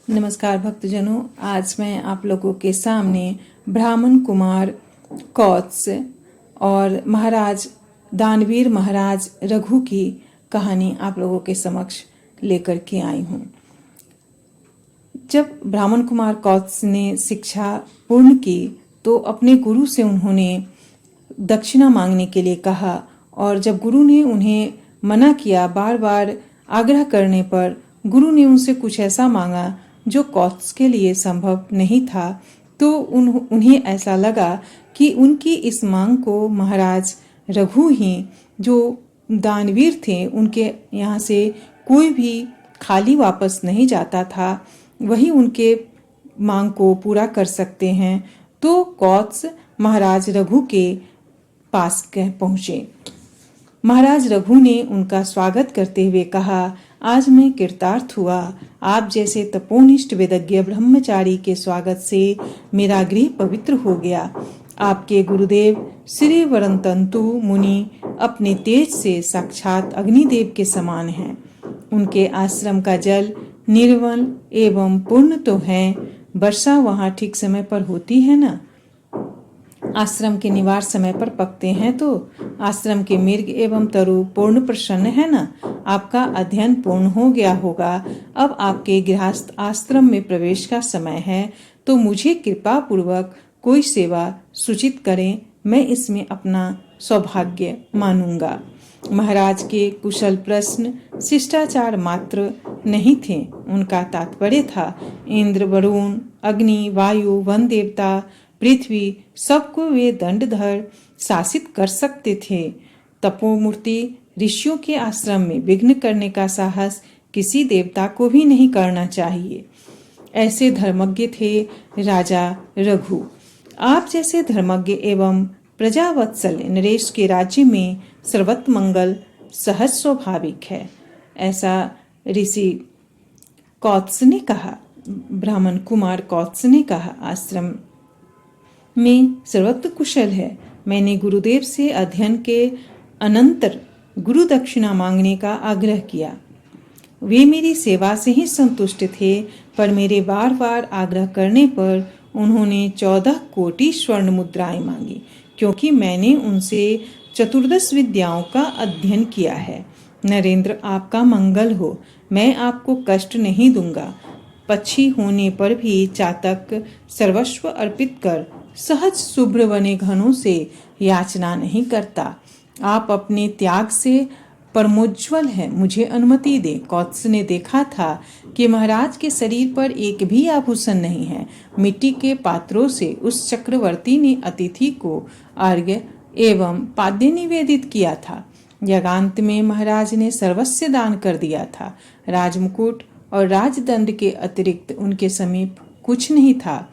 नमस्कार भक्तजनों, आज मैं आप लोगों के सामने ब्राह्मण कुमार कौत्स और महाराज दानवीर महाराज रघु की कहानी आप लोगों के समक्ष लेकर के आई हूँ। जब ब्राह्मण कुमार कौत्स ने शिक्षा पूर्ण की तो अपने गुरु से उन्होंने दक्षिणा मांगने के लिए कहा, और जब गुरु ने उन्हें मना किया, बार बार आग्रह करने पर गुरु ने उनसे कुछ ऐसा मांगा जो कौत्स के लिए संभव नहीं था। तो उन्हें ऐसा लगा कि उनकी इस मांग को महाराज रघु ही, जो दानवीर थे, उनके यहाँ से कोई भी खाली वापस नहीं जाता था, वही उनके मांग को पूरा कर सकते हैं। तो कौत्स महाराज रघु के पास पहुंचे। महाराज रघु ने उनका स्वागत करते हुए कहा, आज मैं कृतार्थ हुआ। आप जैसे तपोनिष्ठ वेदज्ञ ब्रह्मचारी के स्वागत से मेरा गृह पवित्र हो गया। आपके गुरुदेव श्री वरंतंतु मुनि अपने तेज से साक्षात अग्निदेव के समान हैं। उनके आश्रम का जल निर्मल एवं पूर्ण तो है। वर्षा वहाँ ठीक समय पर होती है ना? आश्रम के निवार समय पर पकते हैं तो? आश्रम के मृग एवं तरु पूर्ण प्रसन्न है ना? आपका अध्ययन पूर्ण हो गया होगा। अब आपके गृहस्थ आश्रम में प्रवेश का समय है, तो मुझे कृपा पूर्वक कोई सेवा सूचित करें। मैं इसमें अपना सौभाग्य मानूंगा। महाराज के कुशल प्रश्न शिष्टाचार मात्र नहीं थे। उनका तात्पर्य था इंद्र, वरुण, अग्नि, वायु, वन देवता, पृथ्वी, सबको वे दंडधर शासित कर सकते थे। तपोमूर्ति ऋषियों के आश्रम में विघ्न करने का साहस किसी देवता को भी नहीं करना चाहिए। ऐसे धर्मज्ञ थे राजा रघु। आप जैसे धर्मज्ञ एवं प्रजावत्सल नरेश के राज्य में सर्वत्र मंगल सहज स्वाभाविक है, ऐसा ऋषि कौत्स ने कहा। ब्राह्मण कुमार कौत्स ने कहा, आश्रम में सर्वत्र कुशल है। मैंने गुरुदेव से अध्ययन के अनंतर गुरु दक्षिणा मांगने का आग्रह किया। वे मेरी सेवा से ही संतुष्ट थे, पर मेरे बार बार आग्रह करने पर उन्होंने 14 कोटि स्वर्ण मुद्राएं मांगी, क्योंकि मैंने उनसे चतुर्दश विद्याओं का अध्ययन किया है। नरेंद्र, आपका मंगल हो। मैं आपको कष्ट नहीं दूंगा। पक्षी होने पर भी चातक सर्वस्व अर्पित कर सहज शुभ्र वने घनों से याचना नहीं करता। आप अपने त्याग से परमोज्वल है, मुझे अनुमति दे। कौत्स ने देखा था कि महाराज के शरीर पर एक भी आभूषण नहीं है। मिट्टी के पात्रों से उस चक्रवर्ती ने अतिथि को अर्घ्य एवं पाद्य निवेदित किया था। यज्ञांत में महाराज ने सर्वस्व दान कर दिया था। राजमुकुट और राजदंड के अतिरिक्त उनके समीप कुछ नहीं था।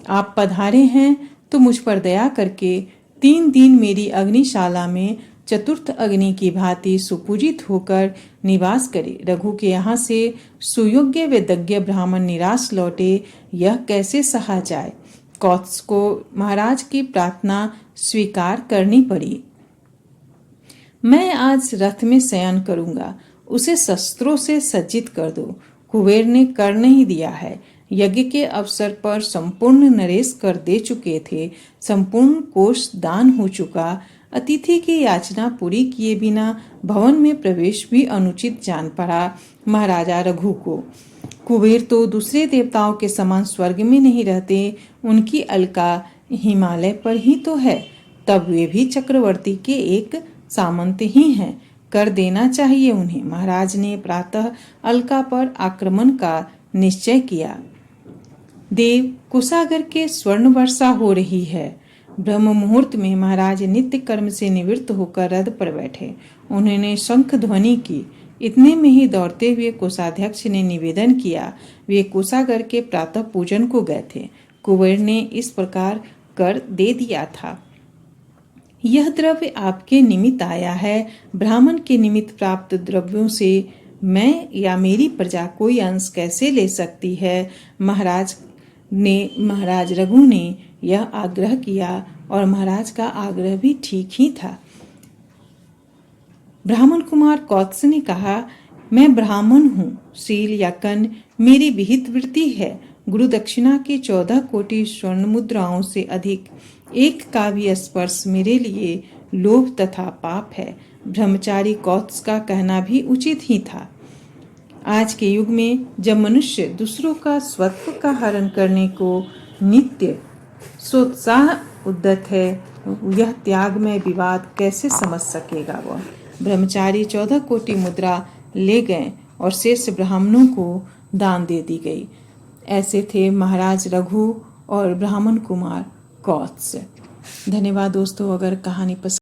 आप पधारे हैं तो मुझ पर दया करके 3 दिन मेरी अग्निशाला में चतुर्थ अग्नि की भांति सुपूजित होकर निवास करे। रघु के यहाँ से सुयोग्य वेदज्ञ ब्राह्मण निराश लौटे, यह कैसे सहा जाए? कौत्स को महाराज की प्रार्थना स्वीकार करनी पड़ी। मैं आज रथ में शयन करूंगा, उसे शस्त्रों से सज्जित कर दो। कुबेर ने कर नहीं दिया है। यज्ञ के अवसर पर संपूर्ण नरेश कर दे चुके थे। संपूर्ण कोष दान हो चुका। अतिथि की याचना पूरी किए बिना भवन में प्रवेश भी अनुचित जान पड़ा महाराजा रघु को। कुबेर तो दूसरे देवताओं के समान स्वर्ग में नहीं रहते, उनकी अलका हिमालय पर ही तो है। तब वे भी चक्रवर्ती के एक सामंत ही हैं, कर देना चाहिए उन्हें। महाराज ने प्रातः अलका पर आक्रमण का निश्चय किया। देव, कुशागर के स्वर्ण वर्षा हो रही है। ब्रह्म मुहूर्त में महाराज नित्य कर्म से निवृत्त होकर रथ पर बैठे। उन्होंने शंख ध्वनि की। इतने में ही दौड़ते हुए कोषाध्यक्ष ने निवेदन किया। वे कोषागर के प्रातः पूजन को गए थे। कुबेर ने इस प्रकार कर दे दिया था। यह द्रव्य आपके निमित्त आया है। ब्राह्मण के निमित्त प्राप्त द्रव्यों से मैं या मेरी प्रजा कोई अंश कैसे ले सकती है? महाराज रघु ने यह आग्रह किया, और महाराज का आग्रह भी ठीक ही था। ब्राह्मण कुमार कौत्स ने कहा, मैं ब्राह्मण हूँ, शील या कन मेरी विहित वृत्ति है। गुरु दक्षिणा के 14 कोटि स्वर्ण मुद्राओं से अधिक एक का भी स्पर्श मेरे लिए लोभ तथा पाप है। ब्रह्मचारी कौत्स का कहना भी उचित ही था। आज के युग में जब मनुष्य दूसरों का स्वत्व का हरण करने को नित्य सोत्साह उद्यत है, यह त्यागमय विवाद कैसे समझ सकेगा वह। ब्रह्मचारी 14 कोटि मुद्रा ले गए और शेष ब्राह्मणों को दान दे दी गई। ऐसे थे महाराज रघु और ब्राह्मण कुमार कौत्स। धन्यवाद दोस्तों। अगर कहानी पसंद